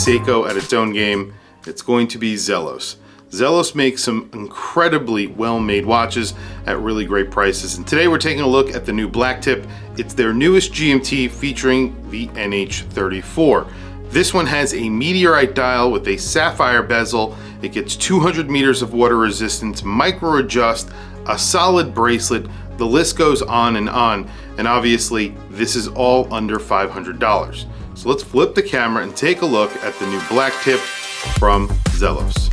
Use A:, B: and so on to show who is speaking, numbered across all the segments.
A: Seiko at its own game, it's going to be ZELOS. ZELOS makes some incredibly well-made watches at really great prices. And today we're taking a look at the new Blacktip. It's their newest GMT featuring the NH34. This one has a meteorite dial with a sapphire bezel. It gets 200 meters of water resistance, micro adjust, a solid bracelet. The list goes on. And obviously this is all under $500. So let's flip the camera and take a look at the new Blacktip from ZELOS.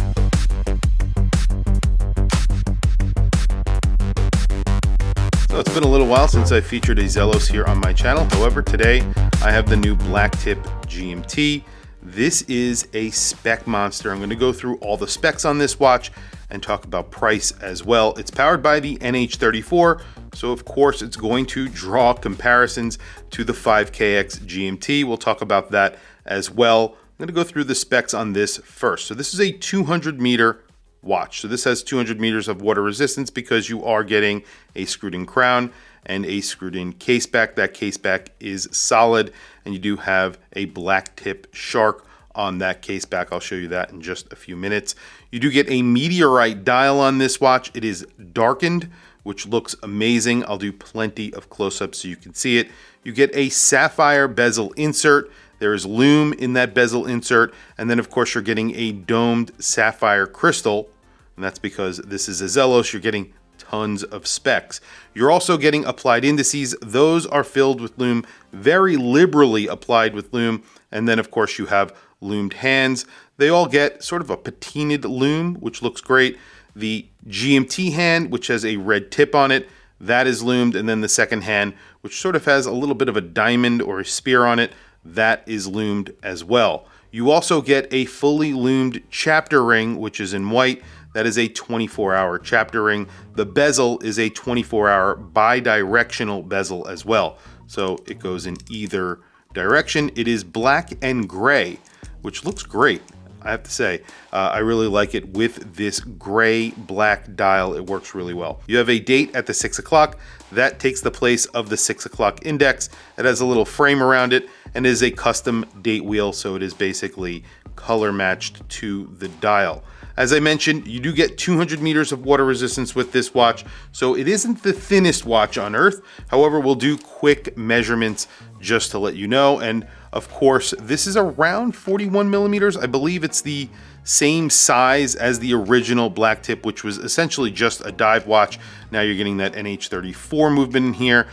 A: So it's been a little while since I featured a ZELOS here on my channel. However, today I have the new Blacktip GMT. This is a spec monster. I'm going to go through all the specs on this watch and talk about price as well. It's powered by the NH34, so of course it's going to draw comparisons to the 5KX GMT. We'll talk about that as well. I'm going to go through the specs on this first. So this is a 200 meter watch. So this has 200 meters of water resistance because you are getting a screwed in crown and a screwed in case back. That case back is solid, and you do have a Blacktip shark on that case back. I'll show you that in just a few minutes. You do get a meteorite dial on this watch. It is darkened, which looks amazing. I'll do plenty of close-ups so you can see it. You get a sapphire bezel insert. There is Lume in that bezel insert, and then of course you're getting a domed sapphire crystal, and that's because this is a ZELOS. You're getting tons of specs. You're also getting applied indices. Those are filled with Lume, very liberally applied with Lume, and then of course you have lumed hands. They all get sort of a patinaed Lume, which looks great. The GMT hand, which has a red tip on it, that is lumed, and then the second hand, which sort of has a little bit of a diamond or a spear on it, that is lumed as well. You also get a fully lumed chapter ring, which is in white. That is a 24-hour chapter ring. The bezel is a 24-hour bi-directional bezel as well. So it goes in either direction. It is black and gray, which looks great, I have to say. I really like it with this gray black dial. It works really well. You have a date at the 6 o'clock. That takes the place of the 6 o'clock index. It has a little frame around it and is a custom date wheel, so it is basically color matched to the dial. As I mentioned, you do get 200 meters of water resistance with this watch, so it isn't the thinnest watch on earth. However, we'll do quick measurements just to let you know. And of course, this is around 41 millimeters. I believe it's the same size as the original Blacktip, which was essentially just a dive watch. Now you're getting that NH34 movement in here,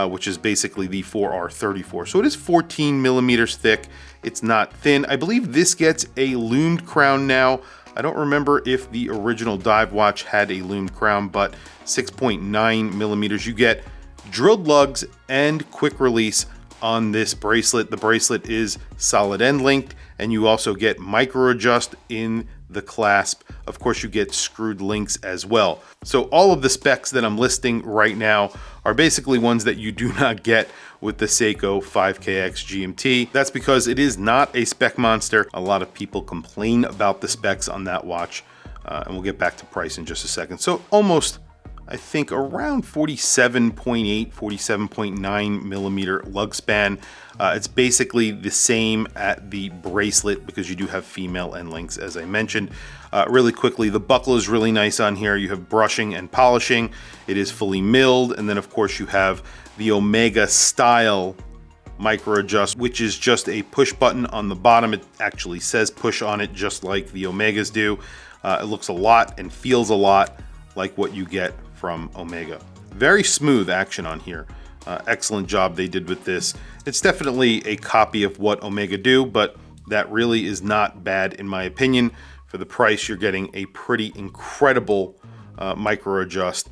A: which is basically the 4R34. So it is 14 millimeters thick. It's not thin. I believe this gets a lumed crown now. I don't remember if the original dive watch had a lumed crown, but 6.9 millimeters. You get drilled lugs and quick release on this bracelet. The bracelet is solid end linked, and you also get micro adjust in the clasp. Of course, you get screwed links as well. So all of the specs that I'm listing right now are basically ones that you do not get with the Seiko 5KX GMT. That's because it is not a spec monster. A lot of people complain about the specs on that watch, and we'll get back to price in just a second. So almost, I think, around 47.8, 47.9 millimeter lug span. It's basically the same at the bracelet because you do have female end links, as I mentioned. Really quickly, the buckle is really nice on here. You have brushing and polishing. It is fully milled, and then of course you have the Omega style micro adjust, which is just a push button on the bottom. It actually says push on it, just like the Omegas do. It looks a lot and feels a lot like what you get from Omega. Very smooth action on here. Excellent job they did with this. It's definitely a copy of what Omega do, but that really is not bad in my opinion. For the price, you're getting a pretty incredible micro adjust,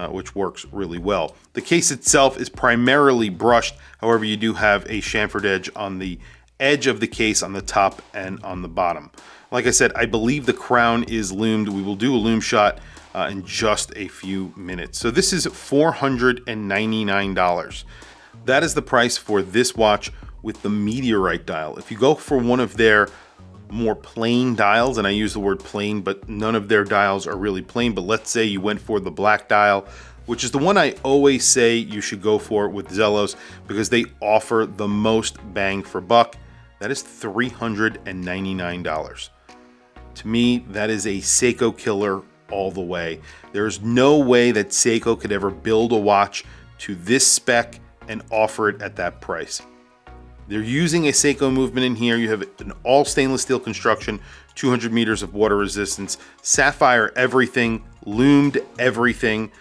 A: which works really well. The case itself is primarily brushed. However, you do have a chamfered edge on the edge of the case on the top and on the bottom. Like I said, I believe the crown is lumed. We will do a lume shot in just a few minutes. So this is $499. That is the price for this watch with the meteorite dial. If you go for one of their more plain dials, and I use the word plain, but none of their dials are really plain, but let's say you went for the black dial, which is the one I always say you should go for with ZELOS because they offer the most bang for buck. that is $399. To me, that is a Seiko killer all the way. There's no way that Seiko could ever build a watch to this spec and offer it at that price. They're using a Seiko movement in here. You have an all stainless steel construction, 200 meters of water resistance, sapphire everything, lumed everything.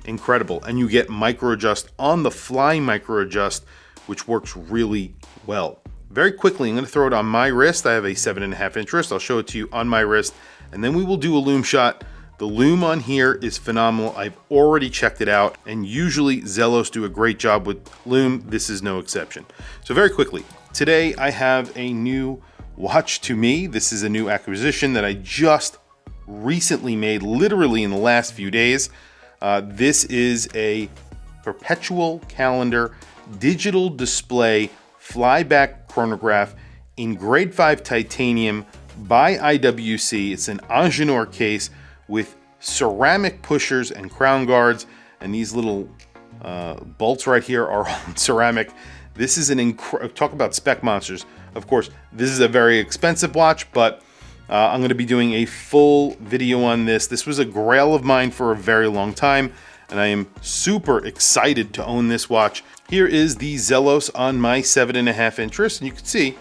A: Incredible. And you get micro adjust on the fly, micro adjust, which works really well. Very quickly, I'm going to throw it on my wrist. I have a 7.5 inch wrist. I'll show it to you on my wrist, and then we will do a lume shot. The lume on here is phenomenal. I've already checked it out, and usually ZELOS do a great job with lume. This is no exception. So very quickly, today I have a new watch to me. This is a new acquisition that I just recently made, literally in the last few days. This is a perpetual calendar digital display flyback chronograph in grade 5 titanium by IWC. It's an Ingenieur case with ceramic pushers and crown guards, and these little bolts right here are all ceramic. This is talk about spec monsters. Of course, this is a very expensive watch, but I'm going to be doing a full video on this. This was a grail of mine for a very long time, and I am super excited to own this watch. Here is the ZELOS on my 7.5 inch wrist, and you can see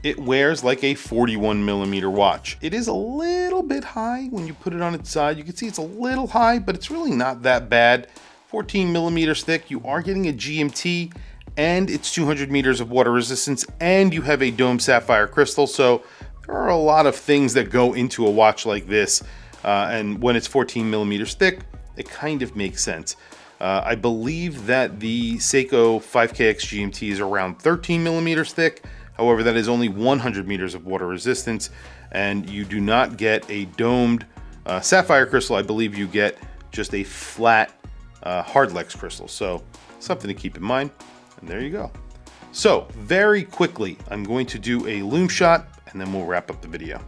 A: it wears like a 41 millimeter watch. It is a little bit high when you put it on its side. You can see it's a little high, but it's really not that bad. 14 millimeters thick. You are getting a GMT, and it's 200 meters of water resistance, and you have a dome sapphire crystal. So there are a lot of things that go into a watch like this, and when it's 14 millimeters thick, it kind of makes sense. I believe that the Seiko 5KX GMT is around 13 millimeters thick. However, that is only 100 meters of water resistance, and you do not get a domed sapphire crystal. I believe you get just a flat hardlex crystal. So something to keep in mind, and there you go. So very quickly, I'm going to do a lume shot, and then we'll wrap up the video.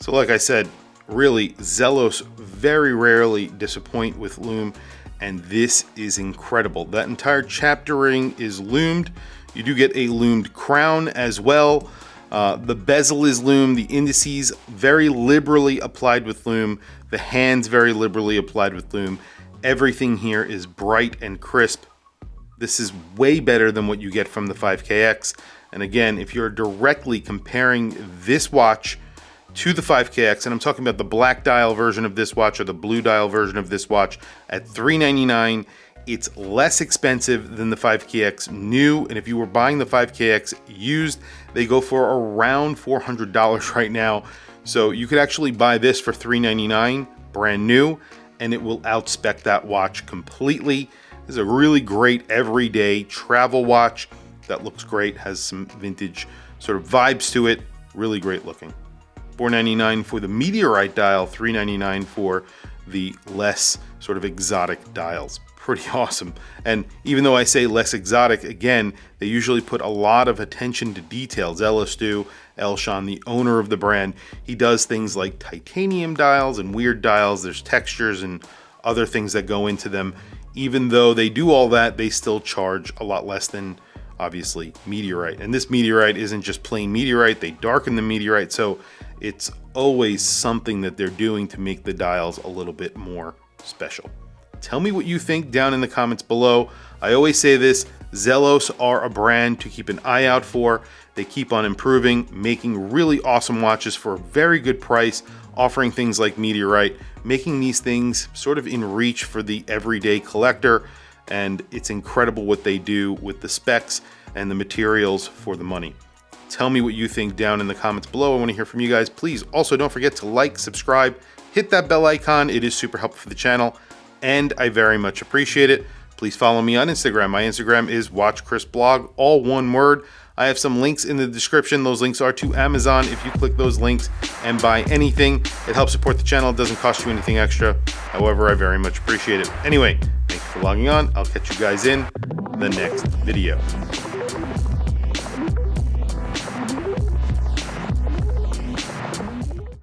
A: So like I said, really, ZELOS very rarely disappoint with lume, and this is incredible. That entire chapter ring is lumed. You do get a lumed crown as well. The bezel is lumed. The indices very liberally applied with lume. The hands very liberally applied with lume. Everything here is bright and crisp. This is way better than what you get from the 5KX. And again, if you're directly comparing this watch to the 5KX, and I'm talking about the black dial version of this watch or the blue dial version of this watch at $399, it's less expensive than the 5KX new. And if you were buying the 5KX used, they go for around $400 right now. So you could actually buy this for $399 brand new, and it will outspec that watch completely. This is a really great everyday travel watch that looks great, has some vintage sort of vibes to it, really great looking. $499 for the Meteorite dial, $399 for the less sort of exotic dials. Pretty awesome. And even though I say less exotic, again, they usually put a lot of attention to details. ZELOS do. Elshan, the owner of the brand, he does things like titanium dials and weird dials. There's textures and other things that go into them. Even though they do all that, they still charge a lot less than, obviously, Meteorite. And this Meteorite isn't just plain Meteorite. They darken the Meteorite, so it's always something that they're doing to make the dials a little bit more special. Tell me what you think down in the comments below. I always say this, ZELOS are a brand to keep an eye out for. They keep on improving, making really awesome watches for a very good price, offering things like Meteorite, making these things sort of in reach for the everyday collector. And it's incredible what they do with the specs and the materials for the money. Tell me what you think down in the comments below. I want to hear from you guys. Please also don't forget to like, subscribe, hit that bell icon. It is super helpful for the channel, and I very much appreciate it. Please follow me on Instagram. My Instagram is WatchChrisBlog, all one word. I have some links in the description. Those links are to Amazon. If you click those links and buy anything, it helps support the channel. It doesn't cost you anything extra. However, I very much appreciate it. Anyway, thank you for logging on. I'll catch you guys in the next video.